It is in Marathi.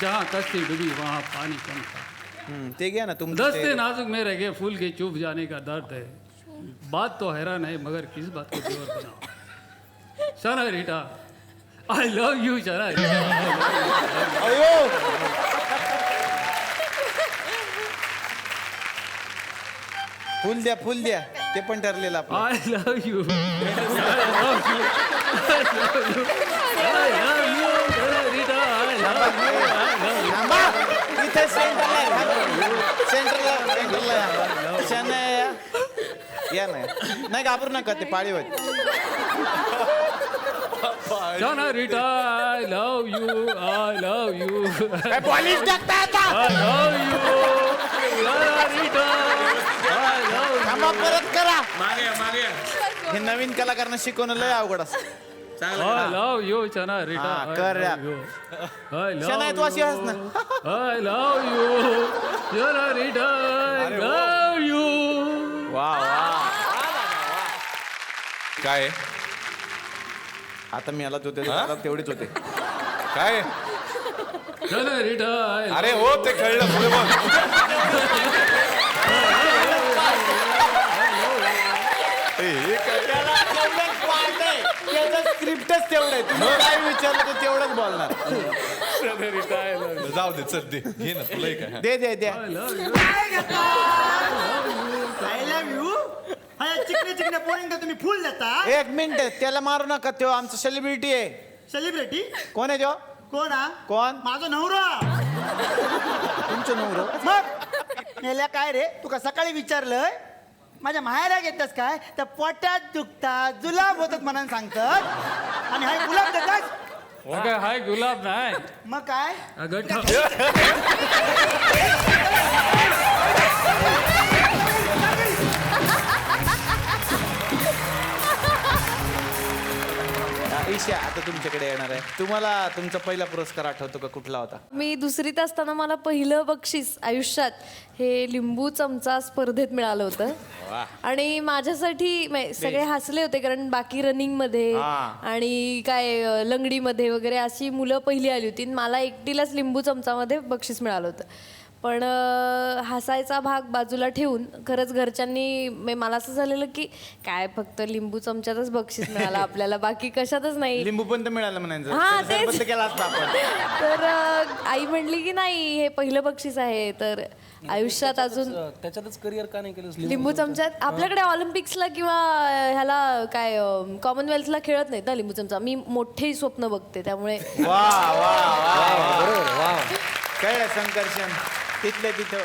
जहाँ कश्ती डूबी वहाँ पानी कम था। ते घ्या ना तुमचं दस्ते ते. नाजुक में रह गए फूल के चुप जाने का दर्द है। बात तो हैरान है मगर किस बात को जोर बनाओ। Shana Rita I love you Shana Rita. अयो फुल द्या ते पण ठरलेलं आपलं. I love you. I love you. I love you. Rita, I love you. थांबा इथे सेंटरला या नाही घाबरू नका ते पाळी होत. Shana Rita, I love you. I love you. Polish टाकता आता. I love you. Shana Rita, I love you. थांबा परत करा. मागे या, मागे या. हे नवीन कलाकारांना शिकवणं लय अवघड असतं. चांगलं I करा. love you, Shana Rita. हा, I कर love rap. you. I love शना तू अशी हस ना. I love you. Shana Rita, I love you. वा काय आता मी आला होते तेवढेच होते. काय Shana Rita, I love अरे हो ते कळलं पुढे बघ स्क्रिप्टच तेवढं आहे. तुम्ही काय विचारलं तर तेवढंच बोलणार. जाऊ दे चल दे घे ना तुला काय दे द्या. I love you. I love you हा चिकने चिकने पोरींना तुम्ही फुल देता एक मिनिट त्याला मारू नका. तो आमचा सेलिब्रिटी आहे. सेलिब्रिटी कोण आहे तो? कोण हा कोण? माझा नवरा तुमचं नवरं. मग मेल्या काय रे तू का सकाळी विचारलंय माझ्या माहेरा घेतस काय त्या पोटात दुखतात जुलाब होतात म्हणून सांगतात आणि हाय गुलाब देतात अगं हाय गुलाब नाही. मग काय अगं ईशा आता तुमच्याकडे येणार आहे. तुम्हाला तुमचा पहिला पुरस्कार आठवतो का? कुठला होता? मी दुसरीत असताना मला पहिलं बक्षीस आयुष्यात हे लिंबू चमचा स्पर्धेत मिळालं होतं. आणि माझ्यासाठी सगळे हसले होते कारण बाकी रनिंग मध्ये आणि काय लंगडीमध्ये वगैरे अशी मुलं पहिली आली होती. मला एकटीलाच लिंबू चमचामध्ये बक्षीस मिळालं होतं. पण हसायचा भाग बाजूला ठेवून खरंच घरच्यांनी मला असं झालेलं की काय फक्त लिंबू चमच्यातच बक्षीस मिळालं आपल्याला बाकी कशातच नाही. लिंबू पण तर मिळालं म्हणायचं. हा, तेच. सरबत केला असता आपण. तर आई म्हणली की नाही हे पहिलं बक्षीस आहे तर आयुष्यात अजून त्याच्यातच करिअर का नाही केलं लिंबू चमच्यात आपल्याकडे ऑलिम्पिक्सला किंवा ह्याला काय कॉमनवेल्थला खेळत नाहीत ना लिंबू चमचा. मी मोठे स्वप्न बघते त्यामुळे वा कळलं संकर्षण तिथल्या तिथं.